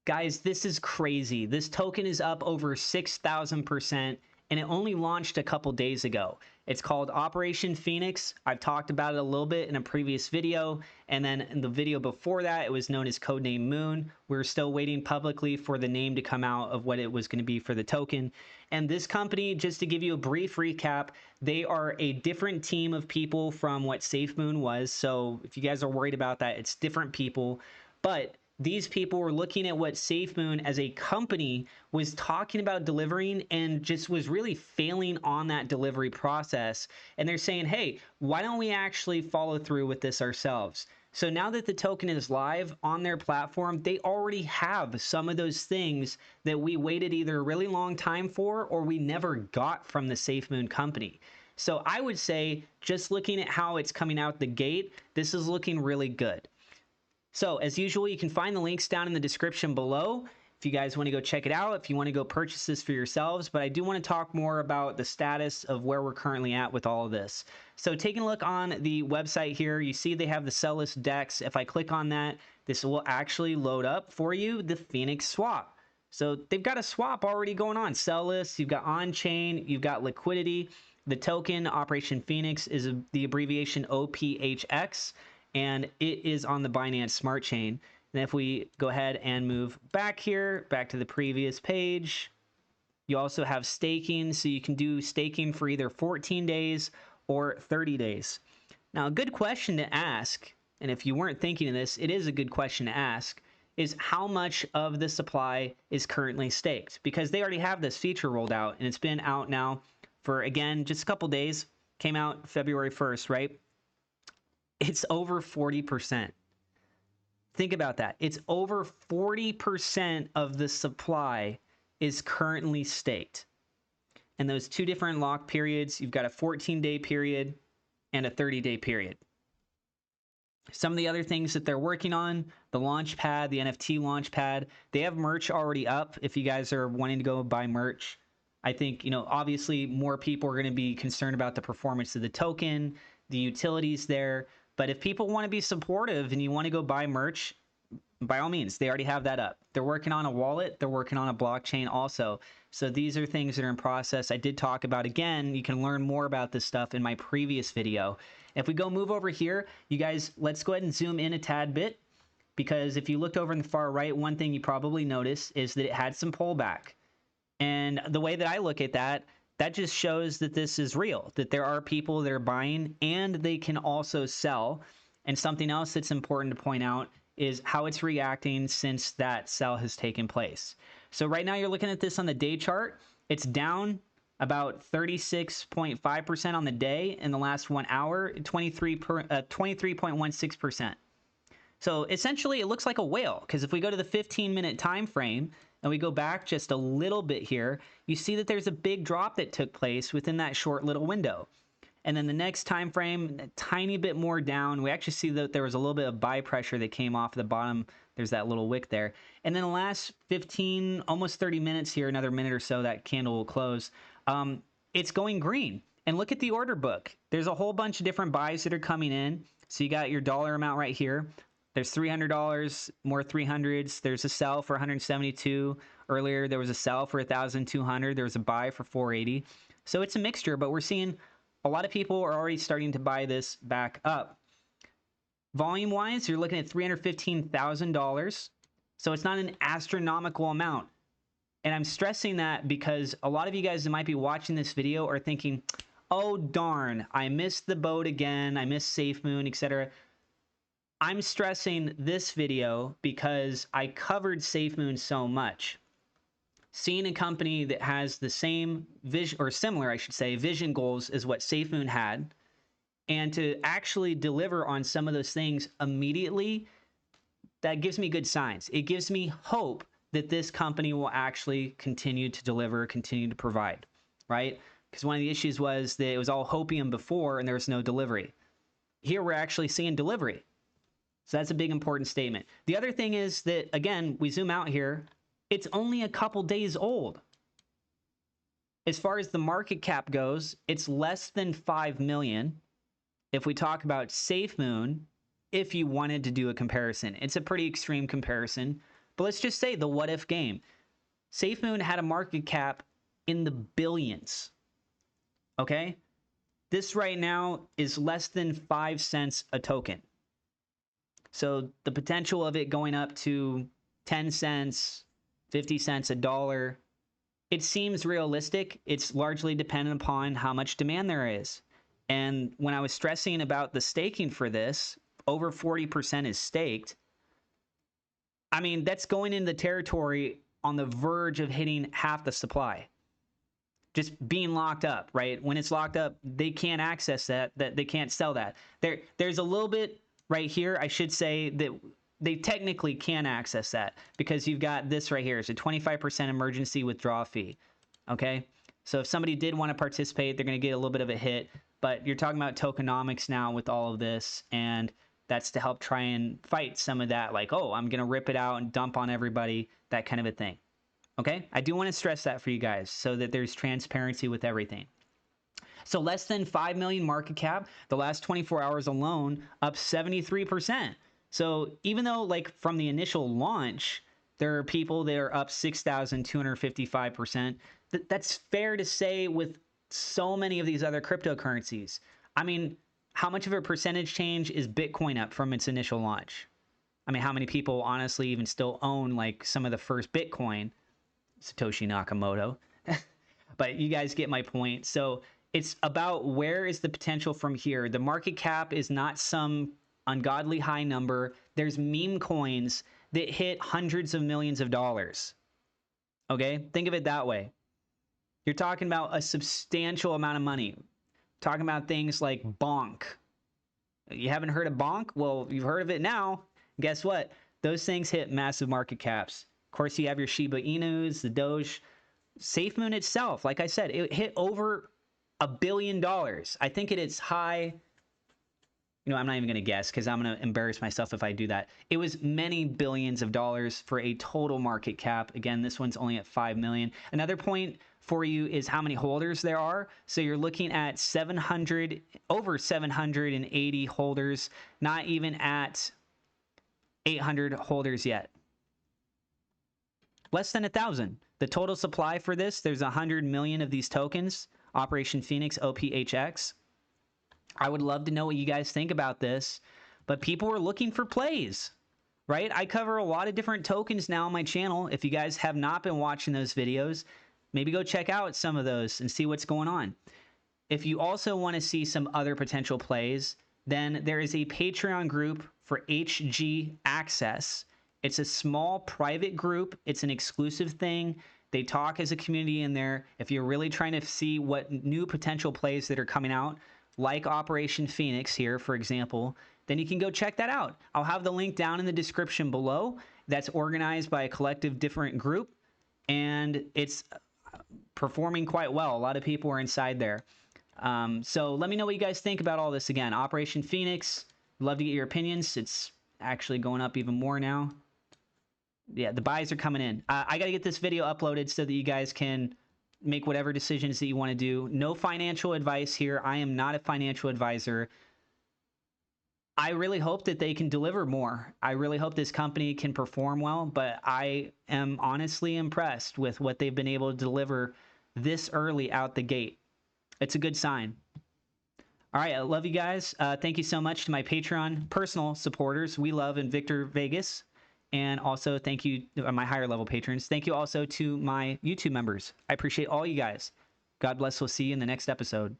Guys, this is crazy. This token is up over 6,000%, and it only launched a couple days ago. It's called Operation Phoenix. I've talked about it a little bit in a previous video, and then in the video before that, it was known as Codename Moon. We're still waiting publicly for the name to come out of what it was going to be for the token. And this company, just to give you a brief recap, they are a different team of people from what SafeMoon was. So if you guys are worried about that, it's different people. But these people were looking at what SafeMoon as a company was talking about delivering and just was really failing on that delivery process. And they're saying, hey, why don't we actually follow through with this ourselves? So now that the token is live on their platform, they already have some of those things that we waited either a really long time for or we never got from the SafeMoon company. So I would say, just looking at how it's coming out the gate, this is looking really good. So as usual, you can find the links down in the description below if you guys want to go check it out, if you want to go purchase this for yourselves. But I do want to talk more about the status of where we're currently at with all of this. So taking a look on the website here, you see they have the sell list DEX. If I click on that, this will actually load up for you the Phoenix swap. So they've got a swap already going on. Sell list, you've got on-chain, you've got liquidity. The token, Operation Phoenix, is the abbreviation OPHX. And it is on the Binance Smart Chain. And if we go ahead and move back here, back to the previous page, you also have staking. So you can do staking for either 14 days or 30 days. Now, a good question to ask, and if you weren't thinking of this, it is a good question to ask, is how much of the supply is currently staked? Because they already have this feature rolled out, and it's been out now for, again, just a couple days. Came out February 1st, right? It's over 40%. Think about that. It's over 40% of the supply is currently staked. And those two different lock periods, you've got a 14-day period and a 30-day period. Some of the other things that they're working on, the Launchpad, the NFT Launchpad, they have merch already up if you guys are wanting to go buy merch. I think, obviously more people are going to be concerned about the performance of the token, the utilities there. But if people want to be supportive and you want to go buy merch, by all means, they already have that up. They're working on a wallet. They're working on a blockchain also. So these are things that are in process. I did talk about, again, you can learn more about this stuff in my previous video. If we go move over here, you guys, let's go ahead and zoom in a tad bit, because if you looked over in the far right, one thing you probably noticed is that it had some pullback. And the way that I look at that, that just shows that this is real, that there are people that are buying and they can also sell. And something else that's important to point out is how it's reacting since that sell has taken place. So right now you're looking at this on the day chart. It's down about 36.5% on the day in the last 1 hour, 23.16%. So essentially it looks like a whale, because if we go to the 15-minute time frame, and we go back just a little bit here, you see that there's a big drop that took place within that short little window. And then the next time frame, a tiny bit more down, we actually see that there was a little bit of buy pressure that came off the bottom. There's that little wick there. And then the last 15, almost 30 minutes here, another minute or so, that candle will close. It's going green. And look at the order book. There's a whole bunch of different buys that are coming in. So you got your dollar amount right here. There's $300, more 300s. There's a sell for 172. Earlier, there was a sell for 1,200. There was a buy for 480. So it's a mixture, but we're seeing a lot of people are already starting to buy this back up. Volume-wise, you're looking at $315,000. So it's not an astronomical amount. And I'm stressing that because a lot of you guys that might be watching this video are thinking, oh, darn, I missed the boat again. I missed SafeMoon, etc. I'm stressing this video because I covered SafeMoon so much. Seeing a company that has the same vision, or similar, I should say, vision goals as what SafeMoon had, and to actually deliver on some of those things immediately, that gives me good signs. It gives me hope that this company will actually continue to deliver, continue to provide, right? Because one of the issues was that it was all hopium before and there was no delivery. Here we're actually seeing delivery. So that's a big important statement. The other thing is that, again, we zoom out here, it's only a couple days old. As far as the market cap goes, it's less than 5 million. If we talk about SafeMoon, if you wanted to do a comparison, it's a pretty extreme comparison, But let's just say the what if game. SafeMoon had a market cap in the billions. Okay? This right now is less than 5 cents a token. So the potential of it going up to 10 cents, 50 cents, a dollar, it seems realistic. It's largely dependent upon how much demand there is. And when I was stressing about the staking for this, over 40% is staked. I mean, that's going into the territory on the verge of hitting half the supply. Just being locked up, right? When it's locked up, they can't access that they can't sell that. There's a little bit right here, I should say, that they technically can access that because you've got this right here. It's a 25% emergency withdrawal fee, okay? So if somebody did want to participate, they're going to get a little bit of a hit, but you're talking about tokenomics now with all of this, and that's to help try and fight some of that, like, oh, I'm going to rip it out and dump on everybody, that kind of a thing. Okay, I do want to stress that for you guys so that there's transparency with everything. So less than 5 million market cap, the last 24 hours alone, up 73%. So even though like from the initial launch, there are people that are up 6,255%, that's fair to say with so many of these other cryptocurrencies. I mean, how much of a percentage change is Bitcoin up from its initial launch? I mean, how many people honestly even still own like some of the first Bitcoin? Satoshi Nakamoto. But you guys get my point. So it's about where is the potential from here. The market cap is not some ungodly high number. There's meme coins that hit hundreds of millions of dollars. Okay, think of it that way. You're talking about a substantial amount of money. Talking about things like Bonk. You haven't heard of Bonk? Well, you've heard of it now. Guess what? Those things hit massive market caps. Of course, you have your Shiba Inus, the Doge. SafeMoon itself, like I said, it hit over $1 billion. I think at its high, you know, I'm not even going to guess because I'm going to embarrass myself if I do that. It was many billions of dollars for a total market cap. Again, this one's only at 5 million. Another point for you is how many holders there are. So you're looking at over 780 holders, not even at 800 holders yet. Less than 1,000. The total supply for this, there's 100 million of these tokens, Operation Phoenix, OPHX. I would love to know what you guys think about this, but people are looking for plays, right? I cover a lot of different tokens now on my channel. If you guys have not been watching those videos, maybe go check out some of those and see what's going on. If you also want to see some other potential plays, then there is a Patreon group for HG Access. It's a small private group. It's an exclusive thing. They talk as a community in there. If you're really trying to see what new potential plays that are coming out, like Operation Phoenix here, for example, then you can go check that out. I'll have the link down in the description below. That's organized by a collective different group, and it's performing quite well. A lot of people are inside there. So let me know what you guys think about all this. Again, Operation Phoenix, love to get your opinions. It's actually going up even more now. Yeah, the buys are coming in. I got to get this video uploaded so that you guys can make whatever decisions that you want to do. No financial advice here. I am not a financial advisor. I really hope that they can deliver more. I really hope this company can perform well, but I am honestly impressed with what they've been able to deliver this early out the gate. It's a good sign. All right, I love you guys. Thank you so much to my Patreon personal supporters, We Love and Victor Vegas. And also thank you to my higher level patrons. Thank you also to my YouTube members. I appreciate all you guys. God bless. We'll see you in the next episode.